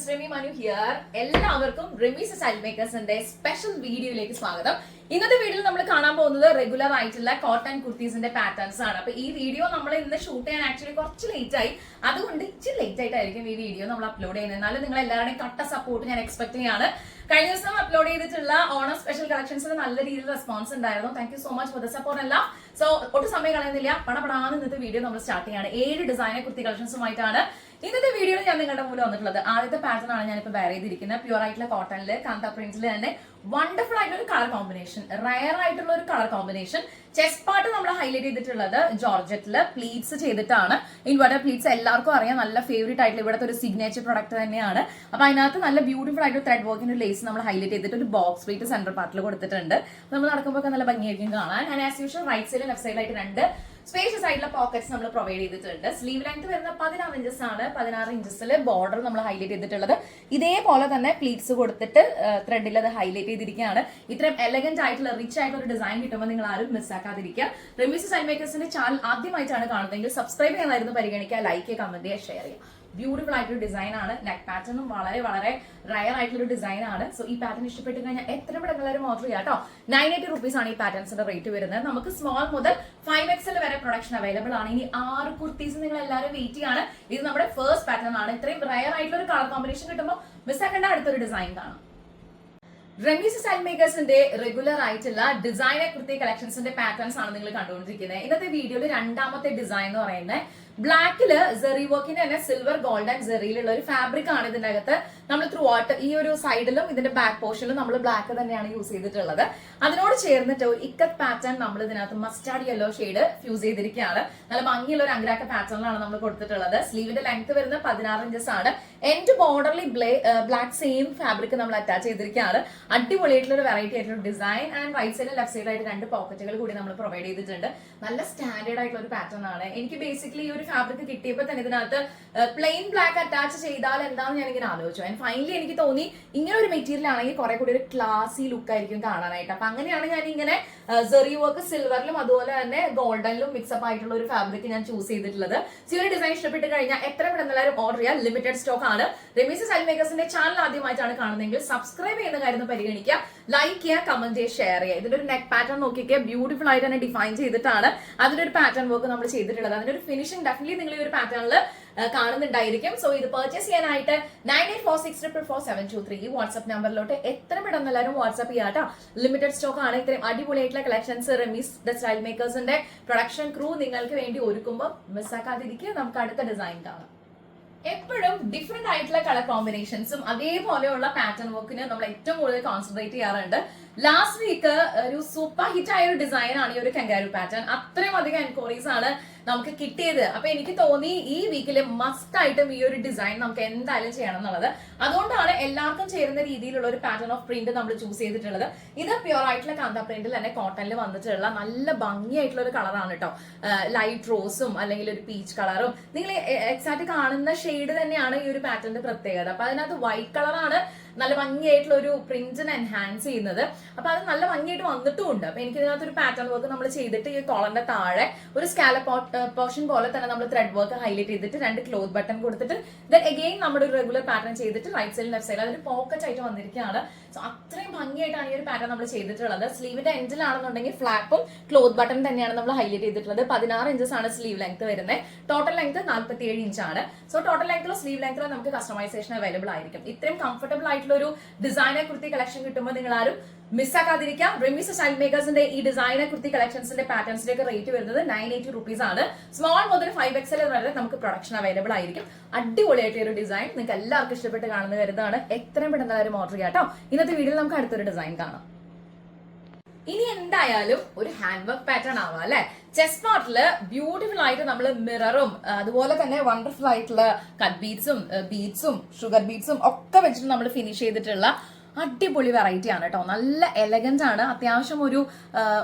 It's Remi Manu here. എല്ലാവർക്കും Remees style മേക്കേഴ്സിന്റെ special വീഡിയോയിലേക്ക് സ്വാഗതം. ഇന്നത്തെ വീഡിയോയിൽ നമ്മൾ കാണാൻ പോകുന്നത് റെഗുലർ ആയിട്ടുള്ള കോട്ടൺ കുർത്തീസിന്റെ പാറ്റേൺസ് ആണ്. അപ്പൊ ഈ വീഡിയോ നമ്മൾ ഇന്ന് ഷൂട്ട് ചെയ്യാൻ ആക്ച്വലി കുറച്ച് ലേറ്റ് ആയി, അതുകൊണ്ട് ഇച്ചിരി ലേറ്റ് ആയിട്ടായിരിക്കും ഈ വീഡിയോ നമ്മൾ അപ്ലോഡ് ചെയ്യുന്നത്. എന്നാലും നിങ്ങൾ എല്ലാവരുടെയും കട്ട സപ്പോർട്ട് ഞാൻ എക്സ്പെക്ട് ചെയ്യാണ്. കഴിഞ്ഞ ദിവസം അപ്ലോഡ് ചെയ്തിട്ടുള്ള ഓണം സ്പെഷ്യൽ കളക്ഷൻസിന് നല്ല രീതിയിൽ റെസ്പോൺസ് ഉണ്ടായിരുന്നു. Thank you so much for the support എല്ലാം. സോ ഒട്ടും സമയം കളയുന്നില്ല, പണപടാന്ന് ഇന്നത്തെ വീഡിയോ നമ്മൾ സ്റ്റാർട്ട് ചെയ്യാണ്. 7 ഡിസൈനർ കുർത്തി കളക്ഷൻസുമായിട്ടാണ് ഇന്നത്തെ വീഡിയോയിൽ ഞാൻ നിങ്ങളുടെ മുന്നിൽ വന്നിട്ടുള്ളത്. ആദ്യത്തെ പാറ്റേൺ ആണ് ഞാനിപ്പോൾ വെയർ ചെയ്തിരിക്കുന്നത്. പ്യൂർ ആയിട്ടുള്ള കോട്ടണില് കാന്ത പ്രിന്റ്സിൽ തന്നെ വണ്ടർഫുൾ ആയിട്ടുള്ള ഒരു കളർ കോമ്പിനേഷൻ, റയർ ആയിട്ടുള്ള ഒരു കളർ കോമ്പിനേഷൻ. ചെസ്റ്റ് പാർട്ട് നമ്മൾ ഹൈലൈറ്റ് ചെയ്തിട്ടുള്ളത് ജോർജറ്റില് പ്ലീറ്റ്സ് ചെയ്തിട്ടാണ്. ഇൻവേർട്ടർ പ്ലീറ്റ്സ് എല്ലാവർക്കും അറിയാം, നല്ല ഫേവറേറ്റ് ആയിട്ടുള്ള ഇവിടുത്തെ ഒരു സിഗ്നേച്ചർ പ്രൊഡക്റ്റ് തന്നെയാണ്. അപ്പൊ അതിനകത്ത് നല്ല ബ്യൂട്ടിഫുൾ ആയിട്ട് ത്രെഡ് വർക്കിന്റെ ലേസ് നമ്മൾ ഹൈലൈറ്റ് ചെയ്തിട്ട് ഒരു ബോക്സ് പ്ലീറ്റ് സെന്റർ പാർട്ടിൽ കൊടുത്തിട്ടുണ്ട്. നമ്മൾ നടക്കുമ്പോൾ നല്ല ഭംഗിയായിരിക്കും കാണാൻ. ആൻഡ് ആസ് യൂഷ്വൽ റൈറ്റ് സൈഡിൽ ലെഫ്റ്റ് സൈഡിലായിട്ട് 2 സ്പേഷ്യസ് ആയിട്ടുള്ള പോക്കറ്റ്സ് നമ്മൾ പ്രൊവൈഡ് ചെയ്തിട്ടുണ്ട്. സ്ലീവ് ലെങ്ത് വരുന്ന 16 ഇഞ്ചസ് ആണ്. 16 ഇഞ്ചസിൽ ബോർഡർ നമ്മൾ ഹൈലൈറ്റ് ചെയ്തിട്ടുള്ളത്. ഇതേപോലെ തന്നെ പ്ലീറ്റ്സ് കൊടുത്തിട്ട് ത്രെഡിൽ അത് ഹൈലൈറ്റ് ചെയ്തിരിക്കുകയാണ്. ഇത്രയും എലഗന്റ് ആയിട്ടുള്ള റിച്ച് ആയിട്ടുള്ള ഒരു ഡിസൈൻ കിട്ടുമ്പോൾ നിങ്ങൾ ആരും മിസ്സാക്കാതിരിക്കുക. റെമീസ് സ്റ്റൈൽ മേക്കേഴ്സിന്റെ ചാനൽ ആദ്യമായിട്ടാണ് കാണുന്നതെങ്കിൽ സബ്സ്ക്രൈബ് ചെയ്യാനായിരുന്നു പരിഗണിക്കുക, ലൈക്ക് ചെയ്യുക, കമന്റ് ചെയ്യുക, ഷെയർ ചെയ്യുക. ബ്യൂട്ടിഫുൾ ആയിട്ടൊരു ഡിസൈൻ ആണ്. നെക്ക് പാറ്റേണും വളരെ വളരെ റയർ ആയിട്ടുള്ള ഒരു ഡിസൈൻ ആണ്. സോ ഈ പാറ്റേൺ ഇഷ്ടപ്പെട്ട് കഴിഞ്ഞാൽ എത്ര പെട്ടെന്ന് ഓർഡർ ചെയ്യാം കേട്ടോ. 980 rupees ആണ് ഈ പാറ്റേൺസിന്റെ റേറ്റ് വരുന്നത്. നമുക്ക് സ്മോൾ മുതൽ 5XL വരെ പ്രൊഡക്ഷൻ അവൈലബിൾ ആണ്. ഇനി 6 കുർത്തീസ് നിങ്ങൾ എല്ലാവരും വെയിറ്റ് ചെയ്യാണ്. ഇത് നമ്മുടെ ഫസ്റ്റ് പാറ്റേൺ ആണ്. ഇത്രയും റയർ ആയിട്ടുള്ള ഒരു കളർ കോമ്പിനേഷൻ കിട്ടുമ്പോൾ മിസ്സാക്കേണ്ട അടുത്തൊരു ഡിസൈൻ കാണാം. റെമീസ് സ്റ്റൈൽ മേക്കേഴ്സിന്റെ റെഗുലർ ആയിട്ടുള്ള ഡിസൈനർ കുർത്തി കളക്ഷൻസിന്റെ പാറ്റേൺസ് ആണ് നിങ്ങൾ കണ്ടുകൊണ്ടിരിക്കുന്നത്. ഇന്നത്തെ വീഡിയോയിൽ രണ്ടാമത്തെ ഡിസൈൻ എന്ന് പറയുന്നത് ബ്ലാക്കില് സെറി വർക്കിന്റെ തന്നെ സിൽവർ ഗോൾഡ് ആൻഡ് സെറിയിലുള്ള ഒരു ഫാബ്രിക് ആണ്. ഇതിന്റെ അകത്ത് നമ്മൾ ത്രൂ ഔട്ട് ഈ ഒരു സൈഡിലും ഇതിന്റെ ബാക്ക് പോർഷനിലും നമ്മൾ ബ്ലാക്ക് തന്നെയാണ് യൂസ് ചെയ്തിട്ടുള്ളത്. അതിനോട് ചേർന്നിട്ട് ഒരു ഇക്കത്ത് പാറ്റേൺ നമ്മൾ ഇതിനകത്ത് മസ്റ്റാർഡ് യെല്ലോ ഷെയ്ഡ് ഫ്യൂസ് ചെയ്തിരിക്കുകയാണ്. നല്ല ഭംഗിയുള്ള ഒരു അങ്ക്രാക്ക പാറ്റേണിലാണ് നമ്മൾ കൊടുത്തിട്ടുള്ളത്. സ്ലീവിന്റെ ലെങ്ത് വരുന്നത് 16 ഇഞ്ചസ് ആണ്. എൻഡ് ബോർഡറിൽ ബ്ലാക്ക് സെയിം ഫാബ്രിക് നമ്മൾ അറ്റാച്ച് ചെയ്തിരിക്കുകയാണ്. അടിപൊളിയായിട്ടുള്ള ഒരു വെറൈറ്റി ആയിട്ടുള്ള ഡിസൈൻ. ആൻഡ് റൈറ്റ് സൈഡിൽ ലെഫ്റ്റ് സൈഡിലായിട്ട് 2 പോക്കറ്റുകൾ കൂടി നമ്മൾ പ്രൊവൈഡ് ചെയ്തിട്ടുണ്ട്. നല്ല സ്റ്റാൻഡേർഡ് ആയിട്ടുള്ള ഒരു പാറ്റേൺ ആണ്. എനിക്ക് ബേസിക്കലി ഈ ഒരു ഫാബ്രിക് കിട്ടിയപ്പോൾ തന്നെ ഇതിനകത്ത് പ്ലെയിൻ ബ്ലാക്ക് അറ്റാച്ച് ചെയ്താൽ എന്താണെന്ന് ഞാൻ ഇങ്ങനെ ആലോചിച്ചു. ആൻഡ് ഫൈനലി എനിക്ക് തോന്നി ഇങ്ങനെ ഒരു മെറ്റീരിയൽ ആണെങ്കിൽ കുറെ കൂടി ഒരു ക്ലാസി ലുക്ക് ആയിരിക്കും കാണാനായിട്ട്. അപ്പൊ അങ്ങനെയാണ് ഞാൻ ഇങ്ങനെ സെറി വർക്ക് സിൽവറിലും അതുപോലെ തന്നെ ഗോൾഡനിലും മിക്സപ്പ് ആയിട്ടുള്ള ഒരു ഫാബ്രിക് ഞാൻ ചൂസ് ചെയ്തിട്ടുള്ളത്. ഈ ഒരു ഡിസൈൻ ഇഷ്ടപ്പെട്ട് കഴിഞ്ഞാൽ എത്ര പെട്ടെന്ന് എല്ലാവരും ഓർഡർ ചെയ്യാം. ലിമിറ്റഡ് സ്റ്റോക്ക് ആണ്. റെമീസ് സ്റ്റൈൽ മേക്കേഴ്സിന്റെ ചാനൽ ആദ്യമായിട്ടാണ് കാണുന്നതെങ്കിൽ സബ്സ്ക്രൈബ് ചെയ്യുന്ന കാര്യം പരിഗണിക്കുക, ലൈക്ക് ചെയ്യുക, കമന്റ് ചെയ്യുക, ഷെയർ ചെയ്യുക. ഇതിന്റെ ഒരു നെക്ക് പാറ്റേൺ നോക്കിയൊക്കെ ബ്യൂട്ടിഫുൾ ആയിട്ട് തന്നെ ഡിഫൈൻ ചെയ്തിട്ടാണ് അതിന്റെ ഒരു പാറ്റേൺ വർക്ക് നമ്മൾ ചെയ്തിട്ടുള്ളത്. അതിന്റെ ഒരു ഫിനിഷിംഗ് ഡെഫിനറ്റ്ലി നിങ്ങൾ ഈ ഒരു പാറ്റേണിൽ കാണുന്നുണ്ടായിരിക്കും. സോ ഇത് പർച്ചേസ് ചെയ്യാനായിട്ട് 9846444723 ഈ വാട്സ്ആപ്പ് നമ്പറിലോട്ട് എത്ര പെട്ടെന്ന് എല്ലാവരും വാട്സ്ആപ്പ് ചെയ്യാട്ടോ. ലിമിറ്റഡ് സ്റ്റോക്ക് ആണ്. ഇത്രയും അടിപൊളിയായിട്ടുള്ള കളക്ഷൻസ് റെമീസ് ദ സ്റ്റൈൽ മേക്കേഴ്സിന്റെ പ്രൊഡക്ഷൻ ക്രൂ നിങ്ങൾക്ക് വേണ്ടി ഒരുക്കുമ്പോൾ മിസ്സാക്കാതിരിക്കുക. നമുക്ക് അടുത്ത ഡിസൈൻ കാണാം. എപ്പോഴും ഡിഫറെന്റ് ആയിട്ടുള്ള കളർ കോമ്പിനേഷൻസും അതേപോലെയുള്ള പാറ്റേൺ വർക്കിന് നമ്മൾ ഏറ്റവും കൂടുതൽ കോൺസെൻട്രേറ്റ് ചെയ്യാറുണ്ട്. ലാസ്റ്റ് വീക്ക് ഒരു സൂപ്പർ ഹിറ്റ് ആയ ഒരു ഡിസൈൻ ആണ് ഈ ഒരു കങ്കാരു പാറ്റേൺ. അത്രയും അധികം എൻക്വയറീസ് ആണ് നമുക്ക് കിട്ടിയത്. അപ്പൊ എനിക്ക് തോന്നി ഈ വീക്കിൽ മസ്റ്റ് ആയിട്ടും ഈ ഒരു ഡിസൈൻ നമുക്ക് എന്തായാലും ചെയ്യണം എന്നുള്ളത്. അതുകൊണ്ടാണ് എല്ലാവർക്കും ചേരുന്ന രീതിയിലുള്ള ഒരു പാറ്റേൺ ഓഫ് പ്രിന്റ് നമ്മൾ ചൂസ് ചെയ്തിട്ടുള്ളത്. ഇത് പ്യൂർ ആയിട്ടുള്ള കാന്ത പ്രിന്റിൽ തന്നെ കോട്ടണിൽ വന്നിട്ടുള്ള നല്ല ഭംഗിയായിട്ടുള്ള ഒരു കളറാണ് കേട്ടോ. ലൈറ്റ് റോസും അല്ലെങ്കിൽ ഒരു പീച്ച് കളറും നിങ്ങൾ എക്സാക്ട് കാണുന്ന ഷെയ്ഡ് തന്നെയാണ് ഈ ഒരു പാറ്റേണിന്റെ പ്രത്യേകത. അപ്പൊ അതിനകത്ത് വൈറ്റ് കളറാണ് നല്ല ഭംഗിയായിട്ടുള്ള ഒരു പ്രിന്റിനെ എൻഹാൻസ് ചെയ്യുന്നത്. അപ്പൊ അത് നല്ല ഭംഗിയായിട്ട് വന്നിട്ടുമുണ്ട്. അപ്പൊ എനിക്ക് ഇതിനകത്ത് ഒരു പാറ്റേൺ വർക്ക് നമ്മൾ ചെയ്തിട്ട് ഈ കോളറിന്റെ താഴെ ഒരു സ്കാലപ്പ് പോർഷൻ പോലെ തന്നെ നമ്മൾ ത്രെഡ് വർക്ക് ഹൈലൈറ്റ് ചെയ്തിട്ട് 2 ക്ലോത്ത് ബട്ടൺ കൊടുത്തിട്ട് ദെൻ അഗെയിൻ നമ്മുടെ ഒരു റെഗുലർ പാറ്റേൺ ചെയ്തിട്ട് റൈറ്റ് സൈഡിൽ ലെഫ്റ്റ് സൈഡിൽ അതൊരു പോക്കറ്റ് ആയിട്ട് വന്നിരിക്കുകയാണ്. സോ അത്രയും ഭംഗിയായിട്ടാണ് ഈ ഒരു പാറ്റേൺ നമ്മൾ ചെയ്തിട്ടുള്ളത്. സ്ലീവിന്റെ എൻഡിലാണെന്നുണ്ടെങ്കിൽ ഫ്ലാപ്പും ക്ലോത്ത് ബട്ടൺ തന്നെയാണ് നമ്മൾ ഹൈലൈറ്റ് ചെയ്തിട്ടുള്ളത്. 16 ഇഞ്ചസ് ആണ് സ്ലീവ് ലെങ്ത് വരുന്നത്. ടോട്ടൽ ലെങ്ത് 47 ഇഞ്ചാണ്. സോ ടോട്ടൽ ലെങ്ത്തിലോ സ്ലീവ് ലെങ്ത്തിലോ നമുക്ക് കസ്റ്റമൈസേഷൻ അവൈലബിൾ ആയിരിക്കും. ഇത്രയും കംഫർട്ടബിൾ ആയിട്ടുള്ള ഒരു ഡിസൈനർ കുർത്തി കളക്ഷൻ കിട്ടുമ്പോൾ നിങ്ങൾ ആരും മിസ്സാക്കാതിരിക്കാം. റെമീസ് സ്റ്റൈൽ മേക്കേഴ്സിന്റെ ഈ ഡിസൈനർ കുർത്തി കളക്ഷൻസിന്റെ പാറ്റേൺസിന്റെ ഒക്കെ റേറ്റ് വരുന്നത് 980 rupees ആണ്. സ്മോൾ മുതൽ 5XL വരെ നമുക്ക് പ്രൊഡക്ഷൻ അവൈലബിൾ ആയിരിക്കും. അടിപൊളിയായിട്ട് ഒരു ഡിസൈൻ നിങ്ങൾക്ക് എല്ലാവർക്കും ഇഷ്ടപ്പെട്ട് കാണുന്ന വരുന്നതാണ്. എത്രയും പെട്ടെന്ന് എല്ലാവരും ഓർഡർ ചെയ്യാം കേട്ടോ. ഇന്നത്തെ വീഡിയോയിൽ നമുക്ക് അടുത്തൊരു ഡിസൈൻ കാണാം. ഇനി എന്തായാലും ഒരു ഹാൻഡ് വർക്ക് പാറ്റേൺ ആവാം അല്ലെ. ചെസ്റ്റ് പാർട്ടില് ബ്യൂട്ടിഫുൾ ആയിട്ട് നമ്മൾ മിററും അതുപോലെ തന്നെ വണ്ടർഫുൾ ആയിട്ടുള്ള കട്ട് ബീഡ്സും ഷുഗർ ബീഡ്സും ഒക്കെ വെച്ചിട്ട് നമ്മൾ ഫിനിഷ് ചെയ്തിട്ടുള്ള അടിപൊളി വെറൈറ്റി ആണ് കേട്ടോ. നല്ല എലഗന്റ് ആണ്. അത്യാവശ്യം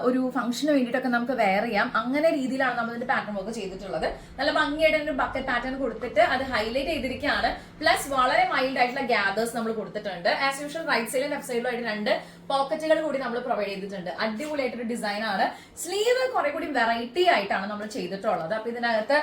ഒരു ഫംഗ്ഷന് വേണ്ടിയിട്ടൊക്കെ നമുക്ക് വെയർ ചെയ്യാം. അങ്ങനെ രീതിയിലാണ് നമ്മൾ ഇതിന്റെ പാറ്റേൺ വർക്ക് ചെയ്തിട്ടുള്ളത്. നല്ല ഭംഗിയായിട്ട് ഒരു ബക്കറ്റ് പാറ്റേൺ കൊടുത്തിട്ട് അത് ഹൈലൈറ്റ് ചെയ്തിരിക്കുകയാണ്. പ്ലസ് വളരെ മൈൽഡ് ആയിട്ടുള്ള ഗ്യാദേഴ്സ് നമ്മൾ കൊടുത്തിട്ടുണ്ട്. ആസ് യൂഷ്വൽ റൈറ്റ് സൈഡിലും ലെഫ്റ്റ് സൈഡിലും ആയിട്ട് 2 പോക്കറ്റുകൾ കൂടി നമ്മൾ പ്രൊവൈഡ് ചെയ്തിട്ടുണ്ട്. അടിപൊളിയായിട്ടൊരു ഡിസൈൻ ആണ്. സ്ലീവ് കുറെ കൂടി വെറൈറ്റി ആയിട്ടാണ് നമ്മൾ ചെയ്തിട്ടുള്ളത്. അപ്പൊ ഇതിനകത്ത്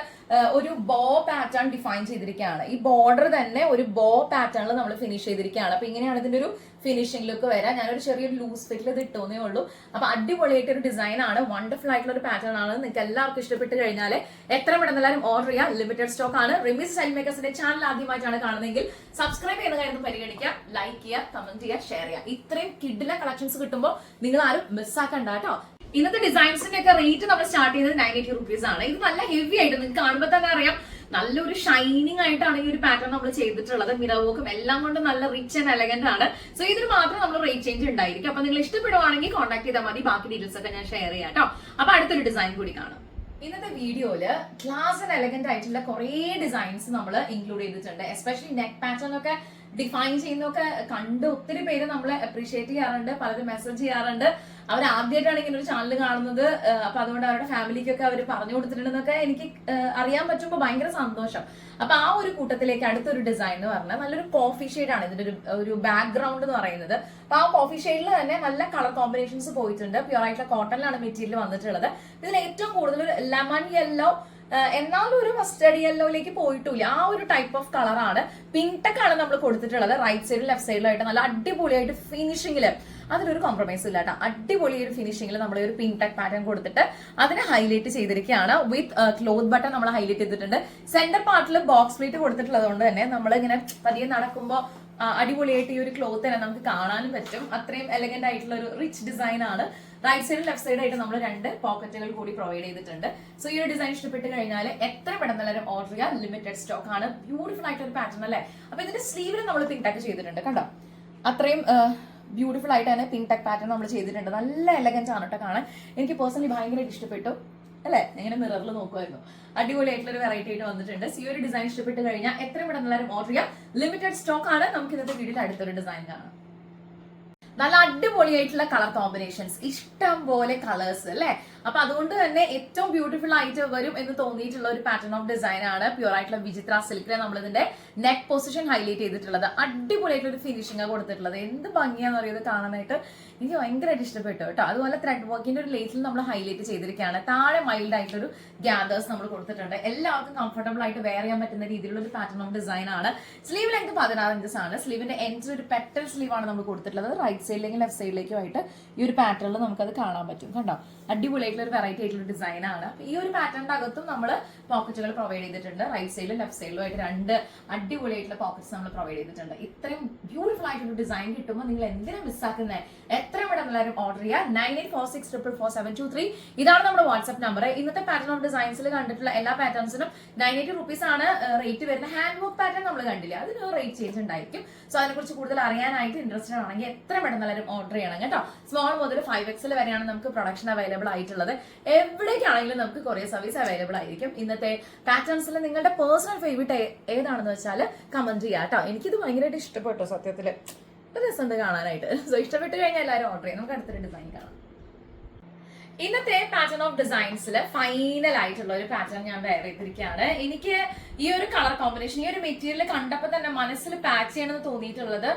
ഒരു ബോ പാറ്റേൺ ഡിഫൈൻ ചെയ്തിരിക്കുകയാണ്. ഈ ബോർഡർ തന്നെ ഒരു ബോ പാറ്റേണിൽ നമ്മൾ ഫിനിഷ് ചെയ്തിരിക്കുകയാണ്. അപ്പൊ ഇങ്ങനെയാണ് ഇതിന്റെ ഒരു ഫിനിഷിംഗ് ലുക്ക് വരാം. ഞാനൊരു ചെറിയൊരു ലൂസ് ഫിറ്റിൽ ഇത് ഇട്ടോന്നേ ഉള്ളൂ. അപ്പൊ അടിപൊളിയായിട്ട് ഒരു ഡിസൈൻ ആണ്. വണ്ടർഫുൾ ആയിട്ടുള്ള ഒരു പാറ്റേൺ ആണ്. നിങ്ങൾക്ക് എല്ലാവർക്കും ഇഷ്ടപ്പെട്ട് കഴിഞ്ഞാൽ എത്ര പെട്ടെന്ന് എല്ലാവരും ഓർഡർ ചെയ്യാം. ലിമിറ്റഡ് സ്റ്റോക്ക് ആണ്. റിമീസ് സ്റ്റൈൽ മേക്കേഴ്സിന്റെ ചാനൽ ആദ്യമായിട്ടാണ് കാണുന്നതെങ്കിൽ സബ്സ്ക്രൈബ് ചെയ്യുന്ന കാര്യം പരിഗണിക്കുക, ലൈക്ക് ചെയ്യുക, കമന്റ് ചെയ്യുക, ഷെയർ ചെയ്യുക. ഇത്രയും കിഡിലെ കളക്ഷൻസ് കിട്ടുമ്പോൾ നിങ്ങൾ ആരും മിസ്സാക്കണ്ട കേട്ടോ. ഇന്നത്തെ ഡിസൈൻസിന്റെ ഒക്കെ റേറ്റ് നമ്മൾ സ്റ്റാർട്ട് ചെയ്യുന്നത് 980 rupees ആണ്. ഇത് നല്ല ഹെവി ആയിട്ട് നിങ്ങൾക്ക് കാണുമ്പോൾ തന്നെ അറിയാം. നല്ലൊരു ഷൈനിങ് ആയിട്ടാണ് ഈ ഒരു പാറ്റേൺ നമ്മൾ ചെയ്തിട്ടുള്ളത്. മിറർ വർക്കും എല്ലാം കൊണ്ട് നല്ല റിച്ച് ആൻഡ് എലഗന്റ് ആണ്. സോ ഇതിന് മാത്രം നമ്മൾ റേറ്റ് ചേഞ്ച് ഉണ്ടായിരിക്കും. അപ്പൊ നിങ്ങൾ ഇഷ്ടപ്പെടുവാണെങ്കിൽ കോൺടാക്ട് ചെയ്താൽ മതി. ബാക്കി ഡീറ്റെയിൽസ് ഒക്കെ ഞാൻ ഷെയർ ചെയ്യാം കേട്ടോ. അപ്പൊ അടുത്തൊരു ഡിസൈൻ കൂടി കാണാം. ഇന്നത്തെ വീഡിയോയില് ക്ലാസ് ആൻഡ് എലഗന്റ് ആയിട്ടുള്ള കുറെ ഡിസൈൻസ് നമ്മൾ ഇൻക്ലൂഡ് ചെയ്തിട്ടുണ്ട്. എസ്പെഷ്യലി നെക്ക് പാറ്റേൺ ഒക്കെ ഡിഫൈൻ ചെയ്യുന്നതൊക്കെ കണ്ട് ഒത്തിരി പേര് നമ്മളെ അപ്രീഷിയേറ്റ് ചെയ്യാറുണ്ട്. പലരും മെസ്സേജ് ചെയ്യാറുണ്ട്. അവർ ആദ്യമായിട്ടാണ് ഇങ്ങനെ ഒരു ചാനൽ കാണുന്നത്. അപ്പൊ അതുകൊണ്ട് അവരുടെ ഫാമിലിക്കൊക്കെ അവർ പറഞ്ഞു കൊടുത്തിട്ടുണ്ടെന്നൊക്കെ എനിക്ക് അറിയാൻ പറ്റുമ്പോൾ ഭയങ്കര സന്തോഷം. അപ്പൊ ആ ഒരു കൂട്ടത്തിലേക്ക് അടുത്തൊരു ഡിസൈൻ എന്ന് പറഞ്ഞാൽ നല്ലൊരു കോഫി ഷെയ്ഡ് ആണ് ഇതിന്റെ ഒരു ബാക്ക്ഗ്രൗണ്ട് എന്ന് പറയുന്നത്. അപ്പൊ ആ കോഫി ഷെയ്ഡിൽ തന്നെ നല്ല കളർ കോമ്പിനേഷൻസ് പോയിട്ടുണ്ട്. പ്യുവർ ആയിട്ടുള്ള കോട്ടണിലാണ് മെറ്റീരിയൽ വന്നിട്ടുള്ളത്. ഇതിൽ ഏറ്റവും കൂടുതൽ ലെമൺ യെല്ലോ എന്നാലും ഒരു മസ്റ്റേർഡ് യെല്ലോയിലേക്ക് പോയിട്ടില്ല. ആ ഒരു ടൈപ്പ് ഓഫ് കളറാണ്. പിങ്ക് ടെക് ആണ് നമ്മൾ കൊടുത്തിട്ടുള്ളത്. റൈറ്റ് സൈഡിലും ലെഫ്റ്റ് സൈഡിലായിട്ട് നല്ല അടിപൊളിയായിട്ട് ഫിനിഷിംഗില് അതിലൊരു കോംപ്രമൈസ് ഇല്ല കേട്ടോ. അടിപൊളി ഒരു ഫിനിഷിംഗിൽ നമ്മൾ ഒരു പിങ്ക് ടെക് പാറ്റേൺ കൊടുത്തിട്ട് അതിനെ ഹൈലൈറ്റ് ചെയ്തിരിക്കുകയാണ്. വിത്ത് ക്ലോത്ത് ബട്ടൺ നമ്മൾ ഹൈലൈറ്റ് ചെയ്തിട്ടുണ്ട്. സെന്റർ പാർട്ടിൽ ബോക്സ് പ്ലേറ്റ് കൊടുത്തിട്ടുള്ളത് കൊണ്ട് തന്നെ നമ്മൾ ഇങ്ങനെ പതിയെ നടക്കുമ്പോൾ അടിപൊളിയായിട്ട് ഈ ഒരു ക്ലോത്ത് തന്നെ നമുക്ക് കാണാനും പറ്റും. അത്രയും എലഗന്റ് ആയിട്ടുള്ള ഒരു റിച്ച് ഡിസൈൻ ആണ്. റൈറ്റ് സൈഡും ലെഫ്റ്റ് സൈഡ് ആയിട്ട് നമ്മൾ 2 പോക്കറ്റുകൾ കൂടി പ്രൊവൈഡ് ചെയ്തിട്ടുണ്ട്. സോ ഈ ഒരു ഡിസൈൻ ഇഷ്ടപ്പെട്ട് കഴിഞ്ഞാൽ എത്ര പെട്ടെന്ന് എല്ലാവരും ഓർഡർ ചെയ്യാം. ലിമിറ്റഡ് സ്റ്റോക്ക് ആണ്. ബ്യൂട്ടിഫുൾ ആയിട്ട് ഒരു പാറ്റേൺ അല്ലേ. അപ്പൊ ഇതിന്റെ സ്ലീവിൽ നമ്മൾ പിങ്ക് ടെക് ചെയ്തിട്ടുണ്ട്. കണ്ടോ, അത്രയും ബ്യൂട്ടിഫുൾ ആയിട്ട് തന്നെ പിങ്ക് ടെക് പാറ്റേൺ നമ്മൾ ചെയ്തിട്ടുണ്ട്. നല്ല എലഗന്റ് ആണ് കേട്ടോ കാണാൻ. എനിക്ക് പേഴ്സണലി ഭയങ്കരമായിട്ട് ഇഷ്ടപ്പെട്ടു. അല്ലെ, ഇങ്ങനെ മിററിൽ നോക്കുമായിരുന്നു. അടിപൊളിയായിട്ടുള്ള ഒരു വെറൈറ്റി ആയിട്ട് വന്നിട്ടുണ്ട്. ഈ ഒരു ഡിസൈൻ ഇഷ്ടപ്പെട്ട് കഴിഞ്ഞാൽ എത്രയും പെട്ടെന്ന് എല്ലാവരും ഓർഡർ ചെയ്യാം. ലിമിറ്റഡ് സ്റ്റോക്ക് ആണ്. നമുക്ക് ഇന്നത്തെ വീഡിയോയിൽ അടുത്തൊരു ഡിസൈൻ കാണാം. നല്ല അടിപൊളിയായിട്ടുള്ള കളർ കോമ്പിനേഷൻസ്, ഇഷ്ടം പോലെ കളേഴ്സ് അല്ലെ. അപ്പൊ അതുകൊണ്ട് തന്നെ ഏറ്റവും ബ്യൂട്ടിഫുൾ ആയിട്ട് വരും എന്ന് തോന്നിയിട്ടുള്ള ഒരു പാറ്റേൺ ഓഫ് ഡിസൈൻ ആണ്. പ്യൂർ ആയിട്ടുള്ള വിചിത്ര സിൽക്കിലെ നമ്മൾ ഇതിന്റെ നെക്ക് പൊസിഷൻ ഹൈലൈറ്റ് ചെയ്തിട്ടുള്ളത്. അടിപൊളിയായിട്ടുള്ള ഒരു ഫിനിഷിംഗ് കൊടുത്തിട്ടുള്ളത്. എന്ത് ഭംഗിയാന്ന് പറയുന്നത് കാണാനായിട്ട്. എനിക്ക് ഭയങ്കരമായിട്ട് ഇഷ്ടപ്പെട്ടു കേട്ടോ. അതുപോലെ ത്രെഡ് വർക്കിന്റെ ഒരു ലേസിൽ നമ്മൾ ഹൈലൈറ്റ് ചെയ്തിരിക്കുകയാണ്. താഴെ മൈൽഡ് ആയിട്ടൊരു ഗ്യാദേഴ്സ് നമ്മൾ കൊടുത്തിട്ടുണ്ട്. എല്ലാവർക്കും കംഫർട്ടബിൾ ആയിട്ട് വെയർ ചെയ്യാൻ പറ്റുന്ന രീതിയിലുള്ള ഒരു പാറ്റേൺ ഓഫ് ഡിസൈൻ ആണ്. സ്ലീവ് ലെങ്ത് 16 inches ആണ്. സ്ലീവിന്റെ എൻഡിൽ ഒരു പെറ്റൽ സ്ലീവ് ആണ് നമ്മൾ കൊടുത്തിട്ടുള്ളത്. റൈറ്റ് സൈഡിലേക്കും ലെഫ്റ്റ് സൈഡിലേക്കും ആയിട്ട് ഈ ഒരു പാറ്റേണിൽ നമുക്കത് കാണാൻ പറ്റും. കണ്ടോ, അടിപൊളിയായിട്ടുള്ള ഒരു വെറൈറ്റി ആയിട്ടുള്ള ഡിസൈൻ ആണ്. ഈ ഒരു പാറ്റേണിന്റെ അകത്തും നമ്മൾ പോക്കറ്റുകൾ പ്രൊവൈഡ് ചെയ്തിട്ടുണ്ട്. റൈറ്റ് സൈഡിലും ലെഫ്റ്റ് സൈഡിലും ആയിട്ട് 2 അടിപൊളിയായിട്ടുള്ള പോക്കറ്റ്സ് നമ്മൾ പ്രൊവൈഡ് ചെയ്തിട്ടുണ്ട്. ഇത്രയും ബ്യൂട്ടിഫുൾ ആയിട്ടുള്ള ഡിസൈൻ കിട്ടുമ്പോൾ നിങ്ങൾ എന്തിനാ മിസ്സാക്കുന്നത്? എത്ര പെട്ടെന്ന് എല്ലാവരും ഓർഡർ ചെയ്യുക. 9846444723 ഇതാണ് നമ്മുടെ വാട്സ്ആപ്പ് നമ്പർ. ഇന്നത്തെ പാറ്റേൺ ഓഫ് ഡിസൈൻസിൽ കണ്ടിട്ടുള്ള എല്ലാ പാറ്റേൺസിനും 980 rupees ആണ് റേറ്റ് വരുന്ന. ഹാൻഡ് വർക്ക് പാറ്റേൺ നമ്മൾ കണ്ടില്ല, അതിന് റേറ്റ് ചേഞ്ച് ഉണ്ടായിരിക്കും. സോ അതിനെക്കുറിച്ച് കൂടുതൽ അറിയാനായിട്ട് ഇൻട്രസ്റ്റഡ് ആണെങ്കിൽ എത്ര പെട്ടെന്ന് എല്ലാവരും ഓർഡർ ചെയ്യണം കേട്ടോ. സ്മോൾ മുതൽ 5XL വരെയാണ് നമുക്ക് പ്രൊഡക്ഷൻ അവൈലബിൾ ആയിട്ടുള്ളത്. എവിടേക്കാണെങ്കിലും നമുക്ക് കൊറിയർ സർവീസ് അവൈലബിൾ ആയിരിക്കും. ഇന്നത്തെ പാറ്റേൺസിൽ നിങ്ങളുടെ പേഴ്സണൽ ഫേവറേറ്റ് ഏതാണെന്ന് വെച്ചാൽ കമന്റ് ചെയ്യാം കേട്ടോ. എനിക്കിത് ഭയങ്കരമായിട്ട് ഇഷ്ടപ്പെട്ടു സത്യത്തില്. രസമുണ്ട് കാണാനായിട്ട്. സോ ഇഷ്ടപ്പെട്ട് കഴിഞ്ഞാൽ എല്ലാവരും ഓർഡർ ചെയ്യാം. നമുക്ക് അടുത്തൊരു ഡിസൈൻ കാണാം. ഇന്നത്തെ പാറ്റേൺ ഓഫ് ഡിസൈൻസിൽ ഫൈനൽ ആയിട്ടുള്ള ഒരു പാറ്റേൺ ഞാൻ വെയർ ചെയ്തിരിക്കുകയാണ്. എനിക്ക് ഈ ഒരു കളർ കോമ്പിനേഷൻ, ഈ ഒരു മെറ്റീരിയൽ കണ്ടപ്പോൾ തന്നെ മനസ്സിൽ പാച്ച് ചെയ്യണമെന്ന് തോന്നിയിട്ടുള്ളത്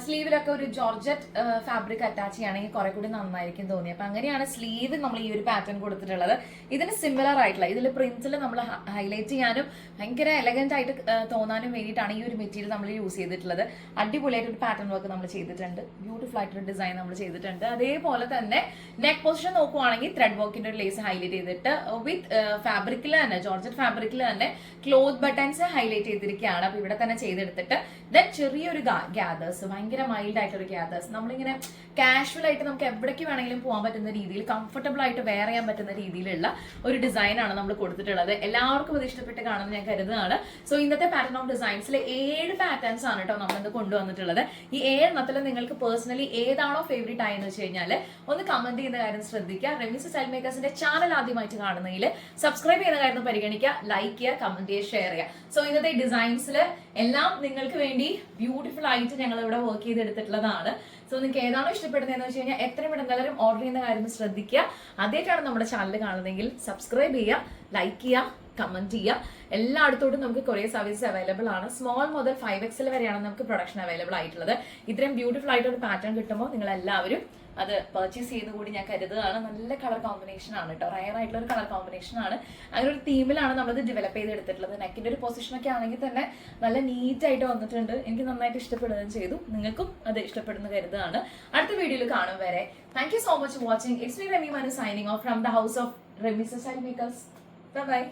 സ്ലീവിലൊക്കെ ഒരു ജോർജറ്റ് ഫാബ്രിക് അറ്റാച്ച് ചെയ്യുകയാണെങ്കിൽ കുറെ കൂടി നന്നായിരിക്കും തോന്നി. അപ്പൊ അങ്ങനെയാണ് സ്ലീവ് നമ്മൾ ഈ ഒരു പാറ്റേൺ കൊടുത്തിട്ടുള്ളത്. ഇതിന് സിമിലർ ആയിട്ടുള്ള ഇതിൽ പ്രിന്റ്സിൽ നമ്മൾ ഹൈലൈറ്റ് ചെയ്യാനും ഭയങ്കര എലഗന്റ് ആയിട്ട് തോന്നാനും വേണ്ടിയിട്ടാണ് ഈ ഒരു മെറ്റീരിയൽ നമ്മൾ യൂസ് ചെയ്തിട്ടുള്ളത്. അടിപൊളിയായിട്ട് ഒരു പാറ്റേൺ വർക്ക് നമ്മൾ ചെയ്തിട്ടുണ്ട്. ബ്യൂട്ടിഫുൾ ആയിട്ടൊരു ഡിസൈൻ നമ്മൾ ചെയ്തിട്ടുണ്ട്. അതേപോലെ തന്നെ നെക്ക് പൊസിഷൻ നോക്കുവാണെങ്കിൽ ത്രെഡ് വർക്കിന്റെ ഒരു ലേസ് ഹൈലൈറ്റ് ചെയ്തിട്ട് വിത്ത് ഫാബ്രിക്കിൽ തന്നെ ജോർജറ്റ് ഫാബ്രിക്കിൽ തന്നെ ക്ലോത്ത് ബട്ടൺസ് ഹൈലൈറ്റ് ചെയ്തിരിക്കുകയാണ്. അപ്പൊ ഇവിടെ തന്നെ ചെയ്തെടുത്തിട്ട് ദെൻ ചെറിയൊരു ഗ്യാദേഴ്സ്, ഭയങ്കര മൈൽഡ് ആയിട്ടൊരു ഗ്യാദേഴ്സ്, നമ്മളിങ്ങനെ കാഷ്വൽ ആയിട്ട് നമുക്ക് എവിടേക്ക് വേണമെങ്കിലും പോകാൻ പറ്റുന്ന രീതിയിൽ കംഫർട്ടബിൾ ആയിട്ട് വെയർ ചെയ്യാൻ പറ്റുന്ന രീതിയിലുള്ള ഒരു ഡിസൈൻ ആണ് നമ്മൾ കൊടുത്തിട്ടുള്ളത്. എല്ലാവർക്കും അത് ഇഷ്ടപ്പെട്ട് കാണുന്നത് ഞാൻ കരുതുന്നതാണ്. സോ ഇന്നത്തെ പാറ്റേൺ ഓഫ് ഡിസൈൻസിൽ 7 പാറ്റേൺസ് ആണ് കേട്ടോ നമ്മളിന്ന് കൊണ്ടുവന്നിട്ടുള്ളത്. ഈ 7 നിങ്ങൾക്ക് പേഴ്സണലി ഏതാണോ ഫേവറേറ്റ് ആയെന്ന് വെച്ച് കഴിഞ്ഞാൽ ഒന്ന് കമന്റ് ചെയ്യുന്ന കാര്യം ശ്രദ്ധിക്കുക. റെമീസ് സ്റ്റൈൽ മേക്കേഴ്സിന്റെ ചാനൽ ആദ്യമായിട്ട് കാണുന്നതിൽ സബ്സ്ക്രൈബ് ചെയ്യുന്ന കാര്യം പരിഗണിക്കുക, ലൈക്ക് ചെയ്യുക, കമന്റ് ചെയ്യുക, ഷെയർ ചെയ്യുക. സോ ഇന്നത്തെ ഡിസൈൻസിൽ എല്ലാം നിങ്ങൾക്ക് വേണ്ടി ബ്യൂട്ടിഫുൾ ആയിട്ട് ഞങ്ങൾ ഇവിടെ വർക്ക് ചെയ്തെടുത്തിട്ടുള്ളതാണ്. സോ നിങ്ങൾക്ക് ഏതാണോ ഇഷ്ടപ്പെടുന്നതെന്ന് വെച്ച് കഴിഞ്ഞാൽ എത്രയും പെട്ടെന്ന് എല്ലാവരും ഓർഡർ ചെയ്യുന്ന കാര്യം ശ്രദ്ധിക്കുക. ആദ്യമായിട്ടാണ് നമ്മുടെ ചാനൽ കാണുന്നതെങ്കിൽ സബ്സ്ക്രൈബ് ചെയ്യുക, ലൈക്ക് ചെയ്യുക, കമന്റ് ചെയ്യുക. എല്ലായിടത്തോട്ടും നമുക്ക് കൊറിയർ സർവീസ് അവൈലബിൾ ആണ്. സ്മോൾ മുതൽ 5XL വരെയാണ് നമുക്ക് പ്രൊഡക്ഷൻ അവൈലബിൾ ആയിട്ടുള്ളത്. ഇത്രയും ബ്യൂട്ടിഫുൾ ആയിട്ടൊരു പാറ്റേൺ കിട്ടുമ്പോൾ നിങ്ങൾ എല്ലാവരും അത് പർച്ചേസ് ചെയ്യുന്ന കൂടി ഞാൻ കരുതുകയാണ്. നല്ല കളർ കോമ്പിനേഷൻ ആണ് കേട്ടോ, റയർ ആയിട്ടുള്ള ഒരു കളർ കോമ്പിനേഷൻ ആണ്. അങ്ങനെ ഒരു തീമിലാണ് നമ്മളിത് ഡെവലപ്പ് ചെയ്തെടുത്തിട്ടുള്ളത്. നെക്കിന്റെ ഒരു പൊസിഷനൊക്കെ ആണെങ്കിൽ തന്നെ നല്ല നീറ്റ് ആയിട്ട് വന്നിട്ടുണ്ട്. എനിക്ക് നന്നായിട്ട് ഇഷ്ടപ്പെടുകയും ചെയ്തു. നിങ്ങൾക്കും അത് ഇഷ്ടപ്പെടുന്ന കരുതുകയാണ്. അടുത്ത വീഡിയോയിൽ കാണും വരെ thank you so much for watching. It's me Remi Manu signing off from the house of Remi style makers. Bye bye.